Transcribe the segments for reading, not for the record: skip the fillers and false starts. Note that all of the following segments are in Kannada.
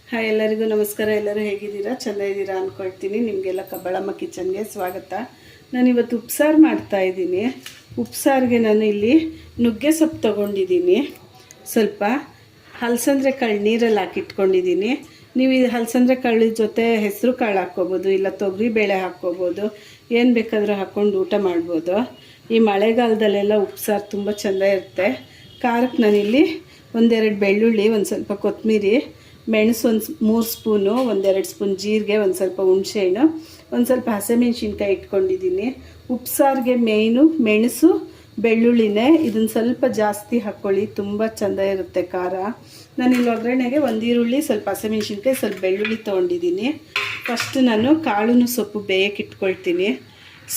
ಹಾಯ್, ಎಲ್ಲರಿಗೂ ನಮಸ್ಕಾರ. ಎಲ್ಲರೂ ಹೇಗಿದ್ದೀರಾ? ಚೆನ್ನಾಗಿದ್ದೀರಾ ಅಂದ್ಕೊಳ್ತೀನಿ. ನಿಮಗೆಲ್ಲ ಕಬ್ಬಳಮ್ಮ ಕಿಚನ್ಗೆ ಸ್ವಾಗತ. ನಾನಿವತ್ತು ಉಪ್ಸಾರು ಮಾಡ್ತಾಯಿದ್ದೀನಿ. ಉಪ್ಸಾರಿಗೆ ನಾನು ಇಲ್ಲಿ ನುಗ್ಗೆ ಸೊಪ್ಪು ತೊಗೊಂಡಿದ್ದೀನಿ. ಸ್ವಲ್ಪ ಹಲಸಂದ್ರೆ ಕಾಳು ನೀರಲ್ಲಿ ಹಾಕಿಟ್ಕೊಂಡಿದ್ದೀನಿ. ನೀವು ಈ ಹಲಸಂದ್ರೆ ಕಾಳು ಜೊತೆ ಹೆಸರು ಕಾಳು ಹಾಕ್ಕೋಬೋದು, ಇಲ್ಲ ತೊಗರಿ ಬೇಳೆ ಹಾಕ್ಕೋಬೋದು, ಏನು ಬೇಕಾದರೂ ಹಾಕ್ಕೊಂಡು ಊಟ ಮಾಡ್ಬೋದು. ಈ ಮಳೆಗಾಲದಲ್ಲೆಲ್ಲ ಉಪ್ಸಾರು ತುಂಬ ಚೆಂದ ಇರುತ್ತೆ. ಖಾರಕ್ಕೆ ನಾನಿಲ್ಲಿ ಒಂದೆರಡು ಬೆಳ್ಳುಳ್ಳಿ, ಒಂದು ಸ್ವಲ್ಪ ಕೊತ್ತಂಬರಿ, ಮೆಣಸು ಒಂದು 3 ಸ್ಪೂನು, ಒಂದೆರಡು ಸ್ಪೂನ್ ಜೀರಿಗೆ, ಒಂದು ಸ್ವಲ್ಪ ಹುಣಸೆಹಣ್ಣು, ಒಂದು ಸ್ವಲ್ಪ ಹಸಿಮೆಣ್ಸಿನ್ಕಾಯಿ ಇಟ್ಕೊಂಡಿದ್ದೀನಿ. ಉಪ್ಸಾರಿಗೆ ಮೇಯ್ನು ಮೆಣಸು ಬೆಳ್ಳುಳ್ಳಿನೇ. ಇದನ್ನು ಸ್ವಲ್ಪ ಜಾಸ್ತಿ ಹಾಕ್ಕೊಳ್ಳಿ, ತುಂಬ ಚೆಂದ ಇರುತ್ತೆ ಖಾರ. ನಾನಿಲ್ಲಿ ಒಗ್ಗರಣೆಗೆ ಒಂದು ಈರುಳ್ಳಿ, ಸ್ವಲ್ಪ ಹಸಿಮೆಣ್ಸಿನ್ಕಾಯಿ, ಸ್ವಲ್ಪ ಬೆಳ್ಳುಳ್ಳಿ ತೊಗೊಂಡಿದ್ದೀನಿ. ಫಸ್ಟ್ ನಾನು ಕಾಳು ಸೊಪ್ಪು ಬೇಯಕ್ಕೆ ಇಟ್ಕೊಳ್ತೀನಿ.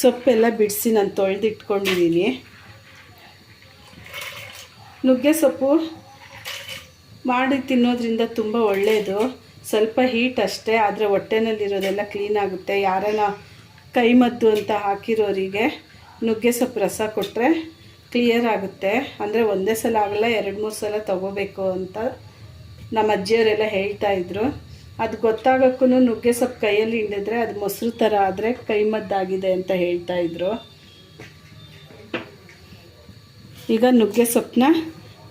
ಸೊಪ್ಪೆಲ್ಲ ಬಿಡಿಸಿ ನಾನು ತೊಳೆದಿಟ್ಕೊಂಡಿದ್ದೀನಿ. ನುಗ್ಗೆ ಸೊಪ್ಪು ಮಾಡಿ ತಿನ್ನೋದ್ರಿಂದ ತುಂಬ ಒಳ್ಳೆಯದು. ಸ್ವಲ್ಪ ಹೀಟ್ ಅಷ್ಟೇ, ಆದರೆ ಹೊಟ್ಟೆನಲ್ಲಿರೋದೆಲ್ಲ ಕ್ಲೀನ್ ಆಗುತ್ತೆ. ಯಾರನ್ನ ಕೈಮದ್ದು ಅಂತ ಹಾಕಿರೋರಿಗೆ ನುಗ್ಗೆ ಸೊಪ್ಪು ರಸ ಕೊಟ್ಟರೆ ಕ್ಲಿಯರ್ ಆಗುತ್ತೆ. ಅಂದರೆ ಒಂದೇ ಸಲ ಆಗಲ್ಲ, 2-3 ಸಲ ತೊಗೋಬೇಕು ಅಂತ ನಮ್ಮ ಅಜ್ಜಿಯವರೆಲ್ಲ ಹೇಳ್ತಾಯಿದ್ರು. ಅದು ಗೊತ್ತಾಗೋಕ್ಕೂ ನುಗ್ಗೆ ಸೊಪ್ಪು ಕೈಯಲ್ಲಿ ಹಿಂಡಿದ್ರೆ ಅದು ಮೊಸರು ಥರ ಆದರೆ ಕೈಮದ್ದಾಗಿದೆ ಅಂತ ಹೇಳ್ತಾಯಿದ್ರು. ಈಗ ನುಗ್ಗೆ ಸೊಪ್ಪನ್ನ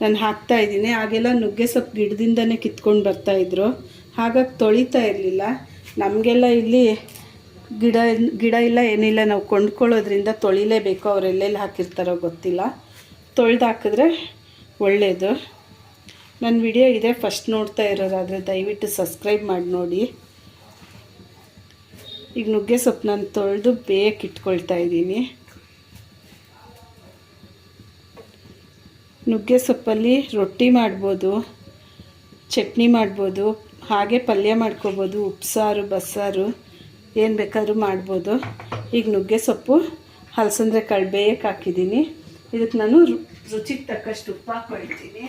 ನಾನು ಹಾಕ್ತಾಯಿದ್ದೀನಿ. ಆಗೆಲ್ಲ ನುಗ್ಗೆ ಸೊಪ್ಪು ಗಿಡದಿಂದನೇ ಕಿತ್ಕೊಂಡು ಬರ್ತಾಯಿದ್ರು, ಹಾಗಾಗಿ ತೊಳಿತಾ ಇರಲಿಲ್ಲ. ನಮಗೆಲ್ಲ ಇಲ್ಲಿ ಗಿಡ ಇಲ್ಲ, ಏನಿಲ್ಲ, ನಾವು ಕೊಂಡ್ಕೊಳ್ಳೋದ್ರಿಂದ ತೊಳಿಲೇಬೇಕು. ಅವರೆಲ್ಲೆಲ್ಲಿ ಹಾಕಿರ್ತಾರೋ ಗೊತ್ತಿಲ್ಲ. ತೊಳೆದು ಹಾಕಿದ್ರೆ ಒಳ್ಳೆಯದು. ನನ್ನ ವಿಡಿಯೋ ಇದೆ ಫಸ್ಟ್ ನೋಡ್ತಾ ಇರೋರಾದರೆ ದಯವಿಟ್ಟು ಸಬ್ಸ್ಕ್ರೈಬ್ ಮಾಡಿ ನೋಡಿ. ಈಗ ನುಗ್ಗೆ ಸೊಪ್ಪು ನಾನು ತೊಳೆದು ಬೇಯಕ್ಕೆ ಇಟ್ಕೊಳ್ತಾ ಇದ್ದೀನಿ. ನುಗ್ಗೆ ಸೊಪ್ಪಲ್ಲಿ ರೊಟ್ಟಿ ಮಾಡ್ಬೋದು, ಚಟ್ನಿ ಮಾಡ್ಬೋದು, ಹಾಗೆ ಪಲ್ಯ ಮಾಡ್ಕೋಬೋದು, ಉಪ್ಸಾರು, ಬಸ್ಸಾರು ಏನು ಬೇಕಾದರೂ ಮಾಡ್ಬೋದು. ಈಗ ನುಗ್ಗೆ ಸೊಪ್ಪು ಹಲಸಂದ್ರೆ ಕಾಳು ಬೇಯಕ್ಕೆ ಹಾಕಿದ್ದೀನಿ. ಇದಕ್ಕೆ ನಾನು ರುಚಿಗೆ ತಕ್ಕಷ್ಟು ಉಪ್ಪು ಹಾಕ್ಕೊಳ್ತೀನಿ.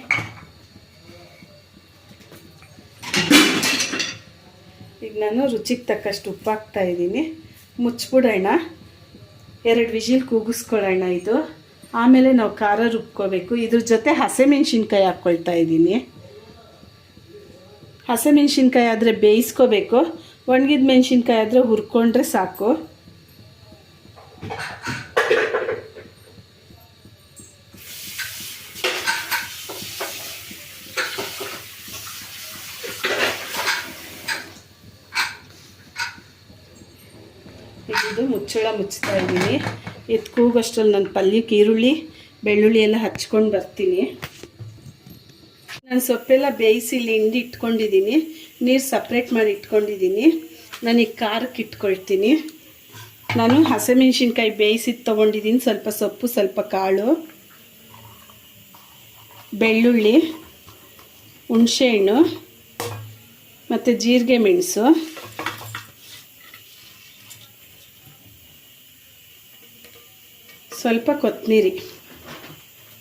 ಈಗ ನಾನು ರುಚಿಗೆ ತಕ್ಕಷ್ಟು ಉಪ್ಪು ಹಾಕ್ತಾಯಿದ್ದೀನಿ. ಮುಚ್ಚಿಬಿಡೋಣ, 2 ವಿಜಿಲ್ ಕೂಗಿಸ್ಕೊಳ್ಳೋಣ. ಇದು ಆಮೇಲೆ ನಾವು ಖಾರ ರುಬ್ಕೋಬೇಕು. ಇದ್ರ ಜೊತೆ ಹಸಿಮೆಣ್ಸಿನ್ಕಾಯಿ ಹಾಕ್ಕೊಳ್ತಾ ಇದ್ದೀನಿ. ಹಸಿಮೆಣ್ಸಿನ್ಕಾಯಿ ಆದರೆ ಬೇಯಿಸ್ಕೋಬೇಕು, ಒಣಗಿದ ಮೆಣಸಿನ್ಕಾಯಿ ಆದರೆ ಹುರ್ಕೊಂಡ್ರೆ ಸಾಕು. ಇದು ಮುಚ್ಚಳ ಮುಚ್ತಾ ಇದ್ದೀನಿ. ಇದು ಕೂಗಷ್ಟರಲ್ಲಿ ನಾನು ಪಲ್ಯಕ್ಕೆ ಈರುಳ್ಳಿ ಬೆಳ್ಳುಳ್ಳಿ ಎಲ್ಲ ಹಚ್ಕೊಂಡು ಬರ್ತೀನಿ. ನಾನು ಸೊಪ್ಪೆಲ್ಲ ಬೇಯಿಸಿ ಇಲ್ಲಿ ಹಿಂಡಿ ಇಟ್ಕೊಂಡಿದ್ದೀನಿ. ನೀರು ಸಪ್ರೇಟ್ ಮಾಡಿ ಇಟ್ಕೊಂಡಿದ್ದೀನಿ. ನಾನೀಗ ಖಾರಕ್ಕೆ ಇಟ್ಕೊಳ್ತೀನಿ. ನಾನು ಹಸಿಮೆಣ್ಸಿನ್ಕಾಯಿ ಬೇಯಿಸಿದ್ದು ತೊಗೊಂಡಿದ್ದೀನಿ. ಸ್ವಲ್ಪ ಸೊಪ್ಪು, ಸ್ವಲ್ಪ ಕಾಳು, ಬೆಳ್ಳುಳ್ಳಿ, ಹುಣಸೆಹಣ್ಣು ಮತ್ತು ಜೀರಿಗೆ, ಮೆಣಸು, ಸ್ವಲ್ಪ ಕೊತ್ತಂಬರಿ.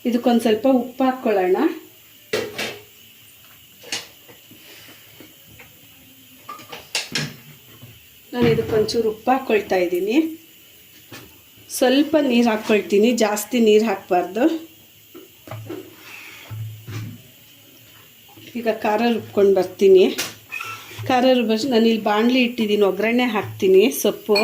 ಇದಕ್ಕೊಂದು ಸ್ವಲ್ಪ ಉಪ್ಪು ಹಾಕ್ಕೊಳ್ಳೋಣ. ನಾನು ಇದಕ್ಕೊಂಚೂರು ಉಪ್ಪು ಹಾಕ್ಕೊಳ್ತಾ ಇದ್ದೀನಿ. ಸ್ವಲ್ಪ ನೀರು ಹಾಕ್ಕೊಳ್ತೀನಿ, ಜಾಸ್ತಿ ನೀರು ಹಾಕಬಾರ್ದು. ಈಗ ಖಾರ ರುಬ್ಕೊಂಡು ಬರ್ತೀನಿ. ಖಾರ ರುಬ್ಬಿ ನಾನಿಲ್ಲಿ ಬಾಣಲಿ ಇಟ್ಟಿದ್ದೀನಿ, ಒಗ್ಗರಣೆ ಹಾಕ್ತೀನಿ. ಸೊಪ್ಪು,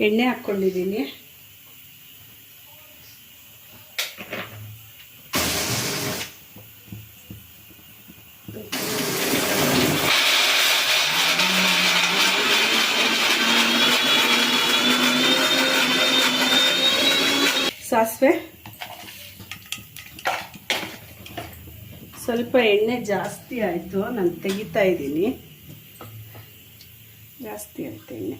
ಎಣ್ಣೆ ಹಾಕ್ಕೊಂಡಿದ್ದೀನಿ. ಸಾಸಿವೆ, ಸ್ವಲ್ಪ ಎಣ್ಣೆ ಜಾಸ್ತಿ ಆಯಿತು, ನಾನು ತೆಗಿತಾ ಇದ್ದೀನಿ. ಜಾಸ್ತಿ ಆಯಿತು ಎಣ್ಣೆ.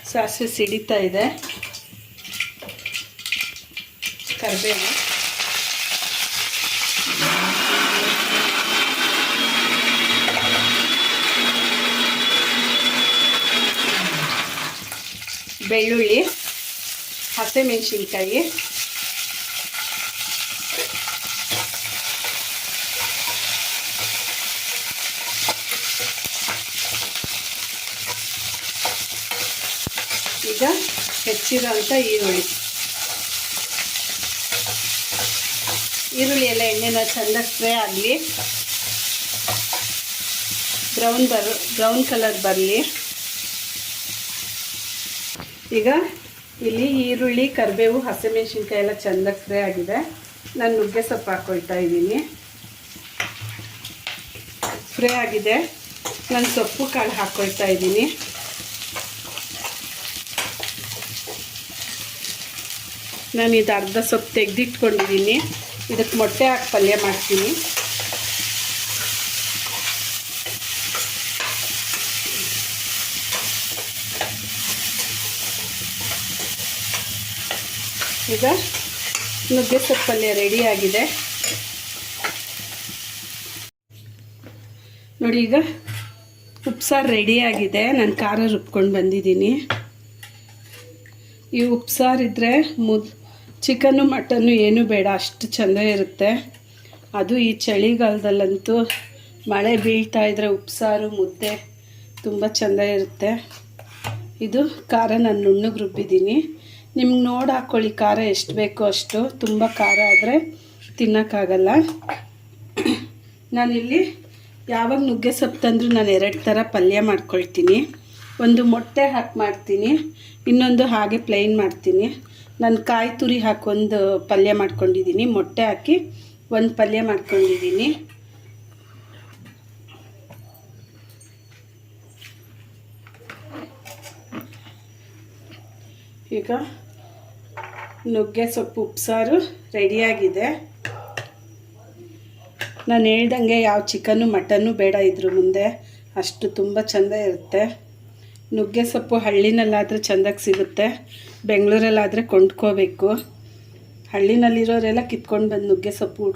ಸಾಸಿವೆ ಸಿಡಿತಾ ಇದೆ. ಕರಿಬೇವು, ಬೆಳ್ಳುಳ್ಳಿ, ಹಸಿಮೆಣಸಿನ್ಕಾಯಿ, ಹೆಚ್ಚಿರೋಂಥ ಈರುಳ್ಳಿ ಎಲ್ಲ ಎಣ್ಣೆನ ಚೆಂದ ಫ್ರೈ ಆಗಲಿ, ಬ್ರೌನ್ ಕಲರ್ ಬರಲಿ. ಈಗ ಇಲ್ಲಿ ಈರುಳ್ಳಿ, ಕರಿಬೇವು, ಹಸಿಮೆಣಸಿನ್ಕಾಯಿ ಎಲ್ಲ ಚೆಂದಾಗಿ ಫ್ರೈ ಆಗಿದೆ. ನಾನು ನುಗ್ಗೆ ಸೊಪ್ಪು ಹಾಕ್ಕೊಳ್ತಾ ಇದ್ದೀನಿ. ಫ್ರೈ ಆಗಿದೆ, ನಾನು ಸೊಪ್ಪು ಕಾಳು ಹಾಕ್ಕೊಳ್ತಾ ಇದ್ದೀನಿ. ನಾನು ಇದು ಅರ್ಧ ಸೊಪ್ಪು ತೆಗೆದಿಟ್ಕೊಂಡಿದ್ದೀನಿ. ಇದಕ್ಕೆ ಮೊಟ್ಟೆ ಹಾಕಿ ಪಲ್ಯ ಮಾಡ್ತೀನಿ. ಈಗ ನುಗ್ಗೆ ಸೊಪ್ಪು ಪಲ್ಯ ರೆಡಿಯಾಗಿದೆ ನೋಡಿ. ಈಗ ಉಪ್ಸಾರು ರೆಡಿಯಾಗಿದೆ. ನಾನು ಖಾರ ರುಬ್ಕೊಂಡು ಬಂದಿದ್ದೀನಿ. ಈ ಉಪ್ಸಾರು ಇದ್ದರೆ ಚಿಕನ್ನು ಮಟನ್ನು ಏನೂ ಬೇಡ, ಅಷ್ಟು ಚೆಂದ ಇರುತ್ತೆ. ಅದು ಈ ಚಳಿಗಾಲದಲ್ಲಂತೂ ಮಳೆ ಬೀಳ್ತಾ ಇದ್ದರೆ ಉಪ್ಸಾರು ಮುದ್ದೆ ತುಂಬ ಚೆಂದ ಇರುತ್ತೆ. ಇದು ಖಾರ ನಾನು ನುಣ್ಣಗೆ ರುಬ್ಬಿದ್ದೀನಿ. ನಿಮ್ಗೆ ನೋಡಿ ಹಾಕ್ಕೊಳ್ಳಿ ಖಾರ ಎಷ್ಟು ಬೇಕೋ ಅಷ್ಟು. ತುಂಬ ಖಾರ ಆದರೆ ತಿನ್ನೋಕ್ಕಾಗಲ್ಲ. ನಾನಿಲ್ಲಿ ಯಾವಾಗ ನುಗ್ಗೆ ಸೊಪ್ಪು ತಂದರೂ ನಾನು 2 ಥರ ಪಲ್ಯ ಮಾಡ್ಕೊಳ್ತೀನಿ. ಒಂದು ಮೊಟ್ಟೆ ಹಾಕಿ ಮಾಡ್ತೀನಿ, ಇನ್ನೊಂದು ಹಾಗೆ ಪ್ಲೈನ್ ಮಾಡ್ತೀನಿ. ನಾನು ಕಾಯಿ ತುರಿ ಹಾಕಿ ಒಂದು ಪಲ್ಯ ಮಾಡ್ಕೊಂಡಿದ್ದೀನಿ, ಮೊಟ್ಟೆ ಹಾಕಿ ಒಂದು ಪಲ್ಯ ಮಾಡ್ಕೊಂಡಿದ್ದೀನಿ. ಈಗ ನುಗ್ಗೆ ಸೊಪ್ಪು ಉಪ್ಸಾರು ರೆಡಿಯಾಗಿದೆ. ನಾನು ಹೇಳ್ದಂಗೆ ಯಾವ ಚಿಕನ್ನು ಮಟನ್ನು ಬೇಡ ಇದ್ರ ಮುಂದೆ, ಅಷ್ಟು ತುಂಬ ಚೆಂದ ಇರುತ್ತೆ. ನುಗ್ಗೆ ಸೊಪ್ಪು ಹಳ್ಳಿನಲ್ಲಾದರೆ ಚೆಂದಾಗಿ ಸಿಗುತ್ತೆ, ಬೆಂಗಳೂರಲ್ಲಾದರೆ ಕೊಂಡ್ಕೋಬೇಕು. ಹಳ್ಳಿನಲ್ಲಿರೋರೆಲ್ಲ ಕಿತ್ಕೊಂಡು ಬಂದು ನುಗ್ಗೆ ಸೊಪ್ಪು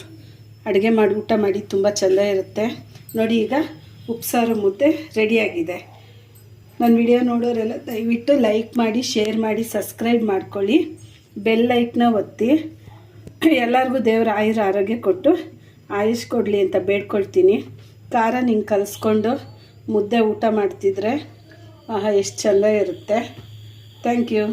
ಅಡುಗೆ ಮಾಡಿ ಊಟ ಮಾಡಿ ತುಂಬ ಚೆಂದ ಇರುತ್ತೆ ನೋಡಿ. ಈಗ ಉಪ್ಸಾರು ಮುದ್ದೆ ರೆಡಿಯಾಗಿದೆ. ನನ್ನ ವಿಡಿಯೋ ನೋಡೋರೆಲ್ಲ ದಯವಿಟ್ಟು ಲೈಕ್ ಮಾಡಿ, ಶೇರ್ ಮಾಡಿ, ಸಬ್ಸ್ಕ್ರೈಬ್ ಮಾಡ್ಕೊಳ್ಳಿ, ಬೆಲ್ ಲೈಕ್ನ ಒತ್ತಿ. ಎಲ್ಲರಿಗೂ ದೇವರ ಆಯುರ ಆರೋಗ್ಯ ಕೊಟ್ಟು ಆಯುಷ್ ಕೊಡಲಿ ಅಂತ ಬೇಡ್ಕೊಳ್ತೀನಿ. ಖಾರ ನಿಂಗೆ ಕಲಿಸ್ಕೊಂಡು ಮುದ್ದೆ ಊಟ ಮಾಡ್ತಿದ್ರೆ ಆಹಾ ಎಷ್ಟು ಚೆಂದ ಇರುತ್ತೆ. Thank you.